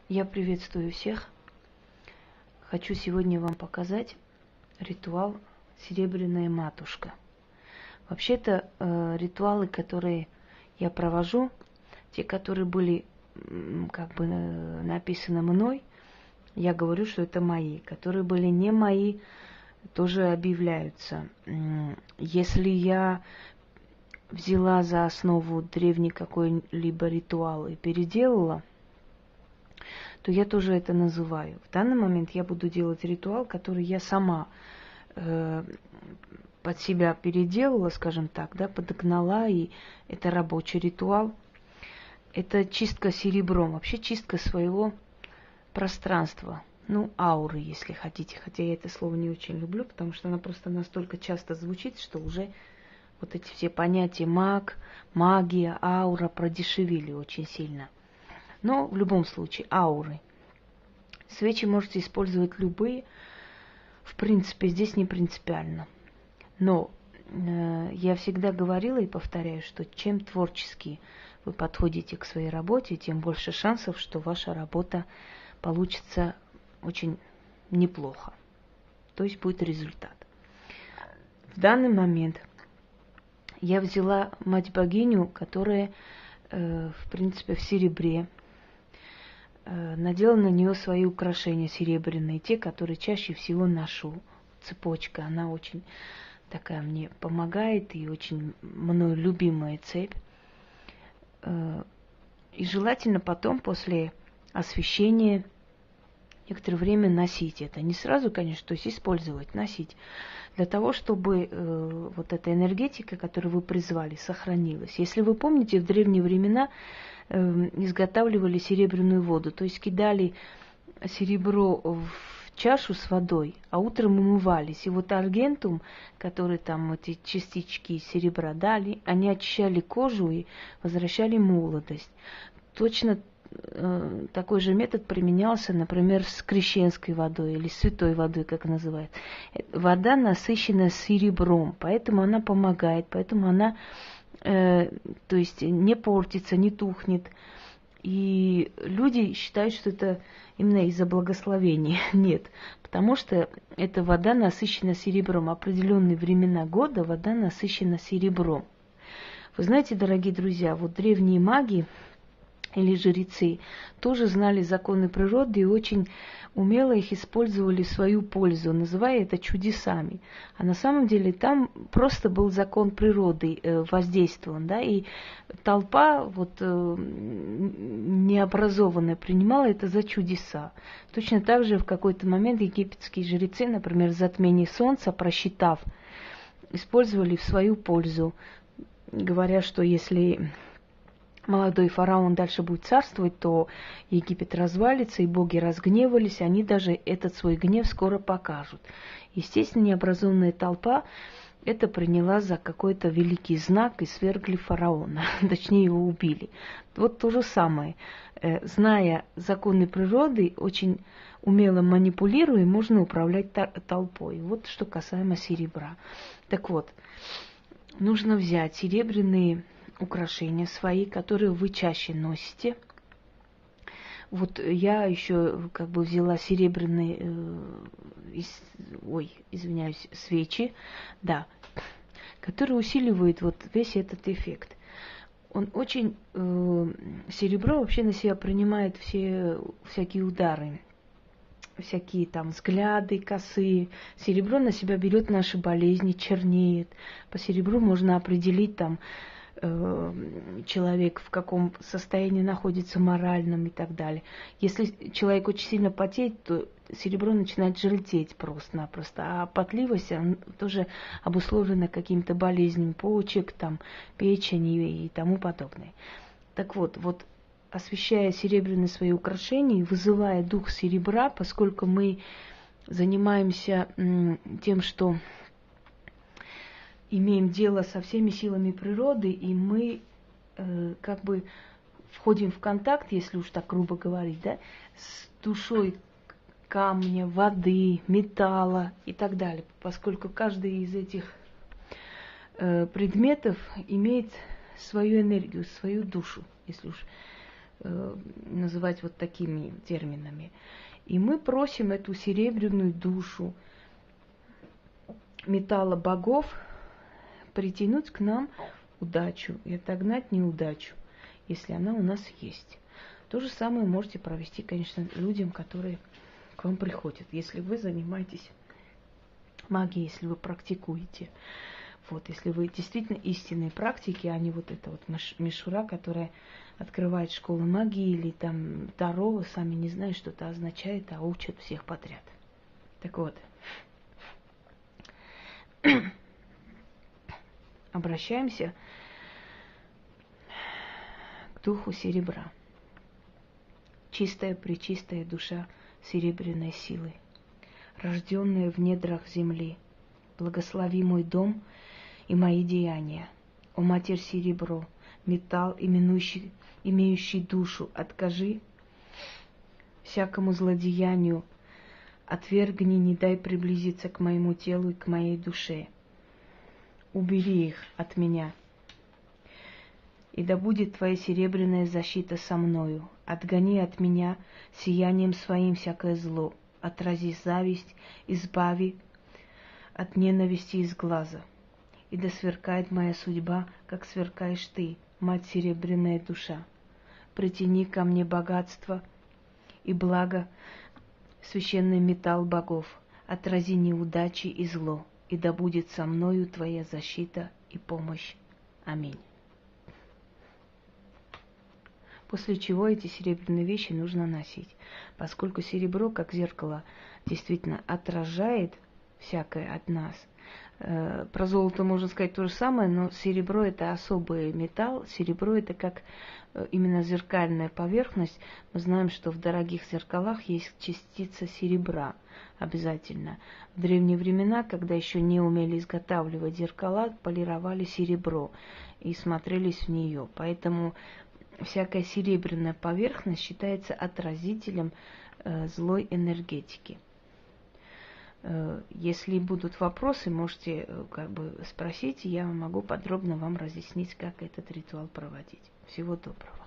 Я приветствую всех. Хочу сегодня вам показать ритуал «Серебряная матушка». Вообще-то ритуалы, которые я провожу, те, которые были написаны мной, я говорю, что это мои. Которые были не мои, тоже объявляются. Если я взяла за основу древний какой-либо ритуал и переделала, то я тоже это называю. В данный момент я буду делать ритуал, который я сама под себя переделала, скажем так, да, подогнала, и это рабочий ритуал. Это чистка серебром, вообще чистка своего пространства, ауры, если хотите. Хотя я это слово не очень люблю, потому что она просто настолько часто звучит, что уже вот эти все понятия маг, магия, аура продешевили очень сильно. Но в любом случае, ауры. Свечи можете использовать любые. В принципе, здесь не принципиально. Но я всегда говорила и повторяю, что чем творчески вы подходите к своей работе, тем больше шансов, что ваша работа получится очень неплохо. То есть будет результат. В данный момент я взяла мать-богиню, которая, в принципе, в серебре, надела на нее свои украшения серебряные, те, которые чаще всего ношу. Цепочка, она очень такая мне помогает и очень мною любимая цепь. И желательно потом, после освещения, некоторое время носить это. Не сразу, конечно, то есть использовать, носить. Для того, чтобы вот эта энергетика, которую вы призвали, сохранилась. Если вы помните, в древние времена изготавливали серебряную воду, то есть кидали серебро в чашу с водой, а утром умывались. И вот аргентум, который там эти частички серебра дали, они очищали кожу и возвращали молодость. Точно такой же метод применялся, например, с крещенской водой или святой водой, как называют. Вода насыщена серебром, поэтому она помогает, поэтому она то есть не портится, не тухнет. И люди считают, что это именно из-за благословения. Нет, потому что эта вода насыщена серебром. Определенные времена года вода насыщена серебром. Вы знаете, дорогие друзья, вот древние маги или жрецы тоже знали законы природы и очень умело их использовали в свою пользу, называя это чудесами. А на самом деле там просто был закон природы воздействован, да, и толпа необразованная принимала это за чудеса. Точно так же в какой-то момент египетские жрецы, например, затмение солнца, просчитав, использовали в свою пользу, говоря, что если молодой фараон дальше будет царствовать, то Египет развалится, и боги разгневались, они даже этот свой гнев скоро покажут. Естественно, необразованная толпа это приняла за какой-то великий знак и свергли фараона, точнее его убили. Вот то же самое. Зная законы природы, очень умело манипулируя, можно управлять толпой. Вот что касаемо серебра. Так вот, нужно взять серебряные украшения свои, которые вы чаще носите. Вот я еще взяла серебряные, свечи, да, которые усиливают вот весь этот эффект. Он очень, серебро вообще на себя принимает всякие удары, всякие там взгляды косые. Серебро на себя берет наши болезни, чернеет. По серебру можно определить там человек в каком состоянии находится моральном и так далее. Если человек очень сильно потеет, то серебро начинает желтеть просто-напросто. А потливость тоже обусловлена какими-то болезнями почек, там, печени и тому подобное. Так вот, освещая серебряные свои украшения, вызывая дух серебра, поскольку мы занимаемся тем, что имеем дело со всеми силами природы, и мы входим в контакт, если уж так грубо говорить, да, с душой камня, воды, металла и так далее, поскольку каждый из этих предметов имеет свою энергию, свою душу, если уж называть вот такими терминами. И мы просим эту серебряную душу металла богов притянуть к нам удачу и отогнать неудачу, если она у нас есть. То же самое можете провести, конечно, людям, которые к вам приходят. Если вы занимаетесь магией, если вы практикуете. Вот, если вы действительно истинные практики, а не вот эта вот мишура, которая открывает школы магии или там таро, вы сами не знаете, что это означает, а учат всех подряд. Так вот, обращаемся к духу серебра. Чистая, пречистая душа серебряной силы, рожденная в недрах земли, благослови мой дом и мои деяния. О Матерь Серебро, металл, имеющий душу, откажи всякому злодеянию, отвергни, не дай приблизиться к моему телу и к моей душе. Убери их от меня. И да будет твоя серебряная защита со мною. Отгони от меня сиянием своим всякое зло. Отрази зависть, избави от ненависти из глаза. И да сверкает моя судьба, как сверкаешь ты, мать серебряная душа. Притяни ко мне богатство и благо, священный металл богов. Отрази неудачи и зло, и да будет со мною твоя защита и помощь. Аминь. После чего эти серебряные вещи нужно носить, поскольку серебро, как зеркало, действительно отражает всякое от нас. Про золото можно сказать то же самое, но серебро – это особый металл. Серебро – это как именно зеркальная поверхность. Мы знаем, что в дорогих зеркалах есть частица серебра обязательно. В древние времена, когда еще не умели изготавливать зеркала, полировали серебро и смотрелись в нее. Поэтому всякая серебряная поверхность считается отразителем злой энергетики. Если будут вопросы, можете спросить, я могу подробно вам разъяснить, как этот ритуал проводить. Всего доброго.